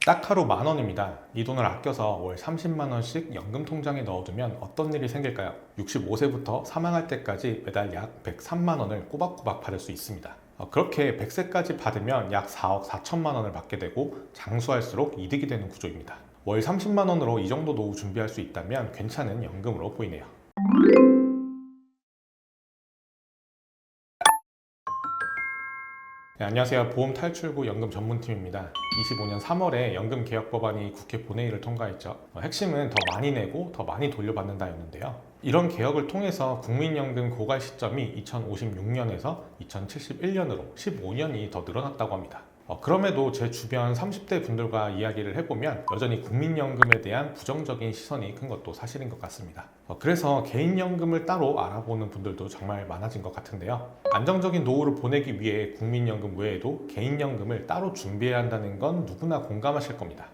딱 하루 10,000원입니다. 이 돈을 아껴서 월 30만 원씩 연금 통장에 넣어두면 어떤 일이 생길까요? 65세부터 사망할 때까지 매달 약 103만 원을 꼬박꼬박 받을 수 있습니다. 그렇게 100세까지 받으면 약 4억 4천만 원을 받게 되고 장수할수록 이득이 되는 구조입니다. 월 30만 원으로 이 정도 노후 준비할 수 있다면 괜찮은 연금으로 보이네요. 네, 안녕하세요. 보험 탈출구 연금 전문팀입니다. 25년 3월에 연금 개혁 법안이 국회 본회의를 통과했죠. 핵심은 더 많이 내고 더 많이 돌려받는다였는데요. 이런 개혁을 통해서 국민연금 고갈 시점이 2056년에서 2071년으로 15년이 더 늘어났다고 합니다. 그럼에도 제 주변 30대 분들과 이야기를 해보면 여전히 국민연금에 대한 부정적인 시선이 큰 것도 사실인 것 같습니다. 그래서 개인연금을 따로 알아보는 분들도 정말 많아진 것 같은데요. 안정적인 노후를 보내기 위해 국민연금 외에도 개인연금을 따로 준비해야 한다는 건 누구나 공감하실 겁니다.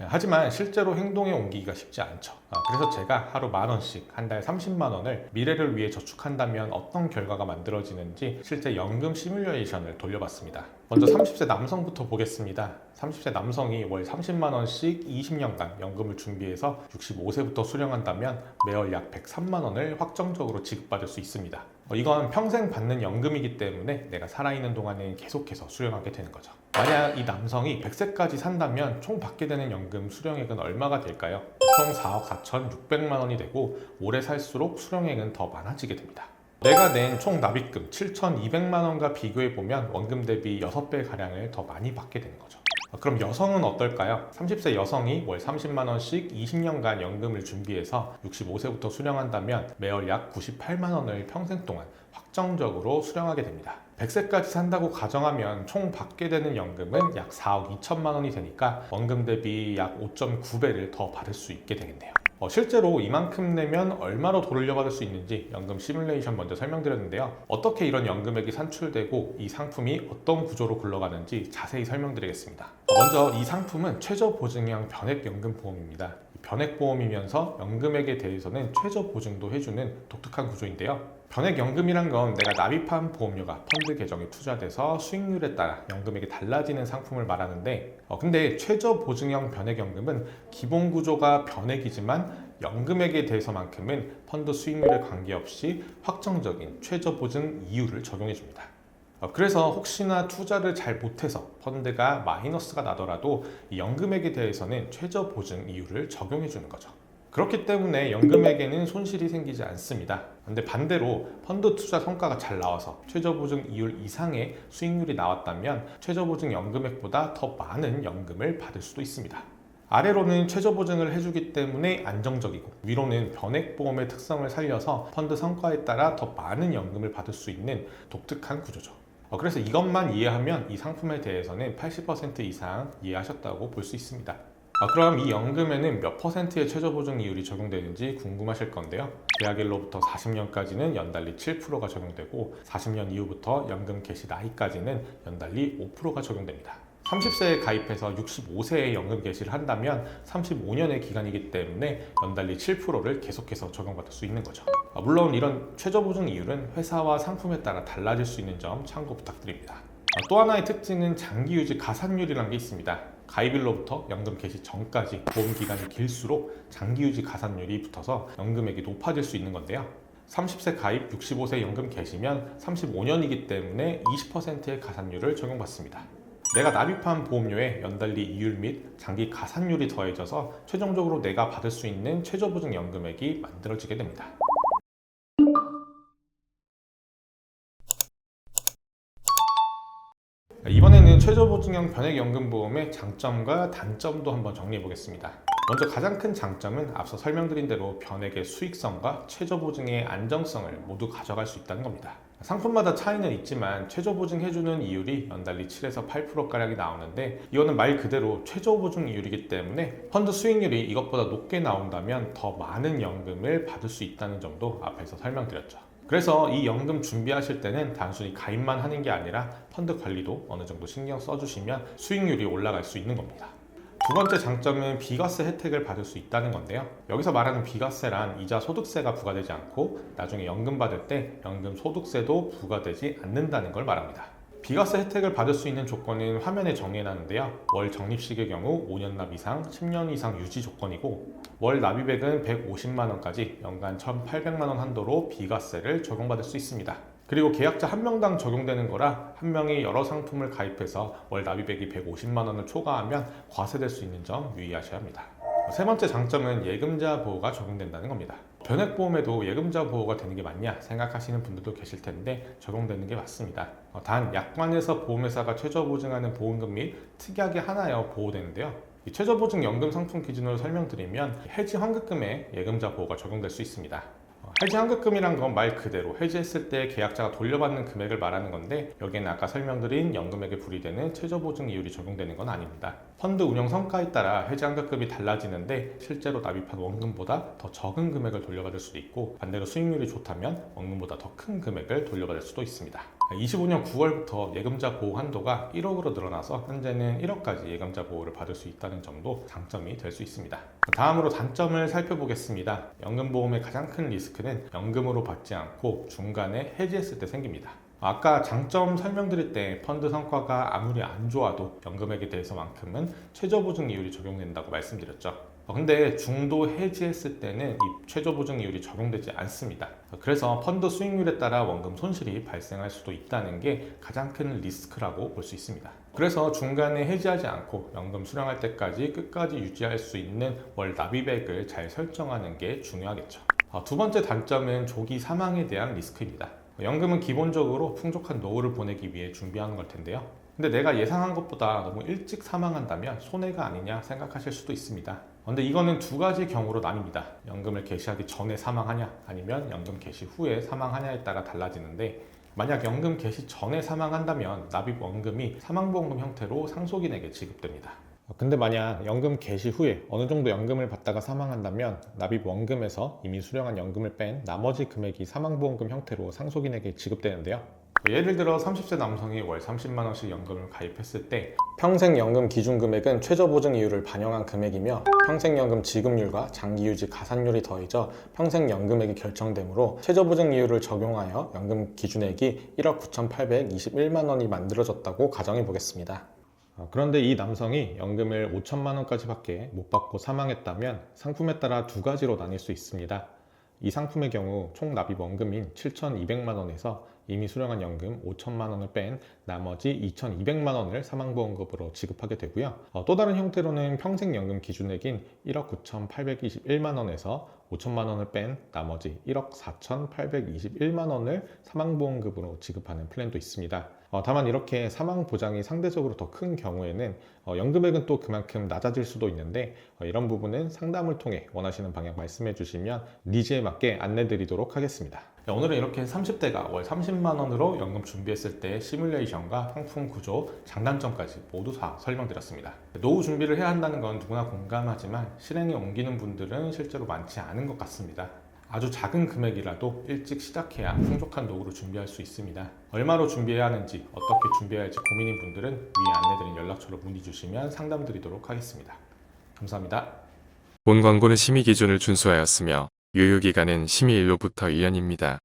하지만 실제로 행동에 옮기기가 쉽지 않죠. 그래서 제가 하루 10,000원씩 한 달 30만 원을 미래를 위해 저축한다면 어떤 결과가 만들어지는지 실제 연금 시뮬레이션을 돌려봤습니다. 먼저 30세 남성부터 보겠습니다. 30세 남성이 월 30만 원씩 20년간 연금을 준비해서 65세부터 수령한다면 매월 약 103만 원을 확정적으로 지급받을 수 있습니다. 이건 평생 받는 연금이기 때문에 내가 살아있는 동안은 계속해서 수령하게 되는 거죠. 만약 이 남성이 100세까지 산다면 총 받게 되는 연금 수령액은 얼마가 될까요? 총 4억 4,600만 원이 되고 오래 살수록 수령액은 더 많아지게 됩니다. 내가 낸 총 납입금 7,200만 원과 비교해보면 원금 대비 6배 가량을 더 많이 받게 되는 거죠. 그럼 여성은 어떨까요? 30세 여성이 월 30만 원씩 20년간 연금을 준비해서 65세부터 수령한다면 매월 약 98만 원을 평생 동안 확정적으로 수령하게 됩니다. 100세까지 산다고 가정하면 총 받게 되는 연금은 약 4억 2천만 원이 되니까 원금 대비 약 5.9배를 더 받을 수 있게 되겠네요. 실제로 이만큼 내면 얼마로 돌려받을 수 있는지 연금 시뮬레이션 먼저 설명드렸는데요. 어떻게 이런 연금액이 산출되고 이 상품이 어떤 구조로 굴러가는지 자세히 설명드리겠습니다. 먼저 이 상품은 최저보증형 변액연금보험입니다. 변액보험이면서 연금액에 대해서는 최저보증도 해주는 독특한 구조인데요. 변액연금이란 건 내가 납입한 보험료가 펀드 계정에 투자돼서 수익률에 따라 연금액이 달라지는 상품을 말하는데 근데 최저보증형 변액연금은 기본 구조가 변액이지만 연금액에 대해서만큼은 펀드 수익률에 관계없이 확정적인 최저보증 이율을 적용해 줍니다. 그래서 혹시나 투자를 잘 못해서 펀드가 마이너스가 나더라도 이 연금액에 대해서는 최저보증 이율을 적용해 주는 거죠. 그렇기 때문에 연금액에는 손실이 생기지 않습니다. 근데 반대로 펀드 투자 성과가 잘 나와서 최저보증 이율 이상의 수익률이 나왔다면 최저보증 연금액보다 더 많은 연금을 받을 수도 있습니다. 아래로는 최저보증을 해주기 때문에 안정적이고 위로는 변액보험의 특성을 살려서 펀드 성과에 따라 더 많은 연금을 받을 수 있는 독특한 구조죠. 그래서 이것만 이해하면 이 상품에 대해서는 80% 이상 이해하셨다고 볼 수 있습니다. 그럼 이 연금에는 몇 %의 최저보증 이율이 적용되는지 궁금하실 건데요. 계약일로부터 40년까지는 연달리 7%가 적용되고 40년 이후부터 연금 개시 나이까지는 연달리 5%가 적용됩니다. 30세에 가입해서 65세에 연금 개시를 한다면 35년의 기간이기 때문에 연달리 7%를 계속해서 적용받을 수 있는 거죠. 물론 이런 최저보증 이율은 회사와 상품에 따라 달라질 수 있는 점 참고 부탁드립니다. 또 하나의 특징은 장기유지 가산율이라는 게 있습니다. 가입일로부터 연금 개시 전까지 보험 기간이 길수록 장기유지 가산율이 붙어서 연금액이 높아질 수 있는 건데요. 30세 가입, 65세 연금 개시면 35년이기 때문에 20%의 가산율을 적용받습니다. 내가 납입한 보험료에 연달리 이율 및 장기 가산율이 더해져서 최종적으로 내가 받을 수 있는 최저보증 연금액이 만들어지게 됩니다. 이번에는 최저보증형 변액연금보험의 장점과 단점도 한번 정리해 보겠습니다. 먼저 가장 큰 장점은 앞서 설명드린 대로 변액의 수익성과 최저보증의 안정성을 모두 가져갈 수 있다는 겁니다. 상품마다 차이는 있지만 최저보증해주는 이율이 연달리 7에서 8%가량이 나오는데 이거는 말 그대로 최저보증 이율이기 때문에 펀드 수익률이 이것보다 높게 나온다면 더 많은 연금을 받을 수 있다는 점도 앞에서 설명드렸죠. 그래서 이 연금 준비하실 때는 단순히 가입만 하는 게 아니라 펀드 관리도 어느 정도 신경 써주시면 수익률이 올라갈 수 있는 겁니다. 두 번째 장점은 비과세 혜택을 받을 수 있다는 건데요. 여기서 말하는 비과세란 이자 소득세가 부과되지 않고 나중에 연금 받을 때 연금 소득세도 부과되지 않는다는 걸 말합니다. 비과세 혜택을 받을 수 있는 조건은 화면에 정해놨는데요. 월 적립식의 경우 5년 납 이상, 10년 이상 유지 조건이고 월 납입액은 150만 원까지 연간 1,800만 원 한도로 비과세를 적용받을 수 있습니다. 그리고 계약자 한 명당 적용되는 거라 한 명이 여러 상품을 가입해서 월 납입액이 150만 원을 초과하면 과세될 수 있는 점 유의하셔야 합니다. 세 번째 장점은 예금자 보호가 적용된다는 겁니다. 변액보험에도 예금자 보호가 되는 게 맞냐 생각하시는 분들도 계실 텐데 적용되는 게 맞습니다. 단 약관에서 보험회사가 최저보증하는 보험금 및 특약이 하나여 보호되는데요. 이 최저보증연금 상품 기준으로 설명드리면 해지 환급금에 예금자 보호가 적용될 수 있습니다. 해지 환급금이란 건 말 그대로 해지했을 때 계약자가 돌려받는 금액을 말하는 건데 여기에는 아까 설명드린 연금액에 불이되는 최저보증 이율이 적용되는 건 아닙니다. 펀드 운영 성과에 따라 해지 환급금이 달라지는데 실제로 납입한 원금보다 더 적은 금액을 돌려받을 수도 있고 반대로 수익률이 좋다면 원금보다 더 큰 금액을 돌려받을 수도 있습니다. 25년 9월부터 예금자 보호 한도가 1억으로 늘어나서 현재는 1억까지 예금자 보호를 받을 수 있다는 점도 장점이 될 수 있습니다. 다음으로 단점을 살펴보겠습니다. 연금보험의 가장 큰 리스크는 연금으로 받지 않고 중간에 해지했을 때 생깁니다. 아까 장점 설명드릴 때 펀드 성과가 아무리 안 좋아도 연금액에 대해서만큼은 최저보증 이율이 적용된다고 말씀드렸죠. 근데 중도 해지했을 때는 이 최저보증 이율이 적용되지 않습니다. 그래서 펀드 수익률에 따라 원금 손실이 발생할 수도 있다는 게 가장 큰 리스크라고 볼 수 있습니다. 그래서 중간에 해지하지 않고 연금 수령할 때까지 끝까지 유지할 수 있는 월 납입액을 잘 설정하는 게 중요하겠죠. 두 번째 단점은 조기 사망에 대한 리스크입니다. 연금은 기본적으로 풍족한 노후를 보내기 위해 준비하는 걸 텐데요. 근데 내가 예상한 것보다 너무 일찍 사망한다면 손해가 아니냐 생각하실 수도 있습니다. 근데 이거는 두 가지 경우로 나뉩니다. 연금을 개시하기 전에 사망하냐 아니면 연금 개시 후에 사망하냐에 따라 달라지는데 만약 연금 개시 전에 사망한다면 납입 원금이 사망보험금 형태로 상속인에게 지급됩니다. 근데 만약 연금 개시 후에 어느 정도 연금을 받다가 사망한다면 납입 원금에서 이미 수령한 연금을 뺀 나머지 금액이 사망보험금 형태로 상속인에게 지급되는데요. 예를 들어 30세 남성이 월 30만 원씩 연금을 가입했을 때 평생연금 기준금액은 최저보증 이율을 반영한 금액이며 평생연금 지급률과 장기유지 가산율이 더해져 평생연금액이 결정되므로 최저보증 이율을 적용하여 연금 기준액이 1억 9,821만 원이 만들어졌다고 가정해 보겠습니다. 그런데 이 남성이 연금을 5천만 원까지 밖에 못 받고 사망했다면 상품에 따라 두 가지로 나뉠 수 있습니다. 이 상품의 경우 총 납입 원금인 7,200만 원에서 이미 수령한 연금 5천만 원을 뺀 나머지 2,200만 원을 사망보험금으로 지급하게 되고요. 또 다른 형태로는 평생연금 기준액인 1억 9,821만 원에서 5천만 원을 뺀 나머지 1억 4,821만 원을 사망보험금으로 지급하는 플랜도 있습니다. 다만 이렇게 사망 보장이 상대적으로 더 큰 경우에는 연금액은 또 그만큼 낮아질 수도 있는데 이런 부분은 상담을 통해 원하시는 방향 말씀해 주시면 니즈에 맞게 안내 드리도록 하겠습니다. 오늘은 이렇게 30대가 월 30만 원으로 연금 준비했을 때 시뮬레이션과 상품 구조, 장단점까지 모두 다 설명드렸습니다. 노후 준비를 해야 한다는 건 누구나 공감하지만 실행에 옮기는 분들은 실제로 많지 않은 것 같습니다. 아주 작은 금액이라도 일찍 시작해야 풍족한 노후를 준비할 수 있습니다. 얼마로 준비해야 하는지, 어떻게 준비해야 할지 고민인 분들은 위에 안내드린 연락처로 문의 주시면 상담드리도록 하겠습니다. 감사합니다. 본 광고는 심의 기준을 준수하였으며 유효기간은 심의일로부터 1년입니다.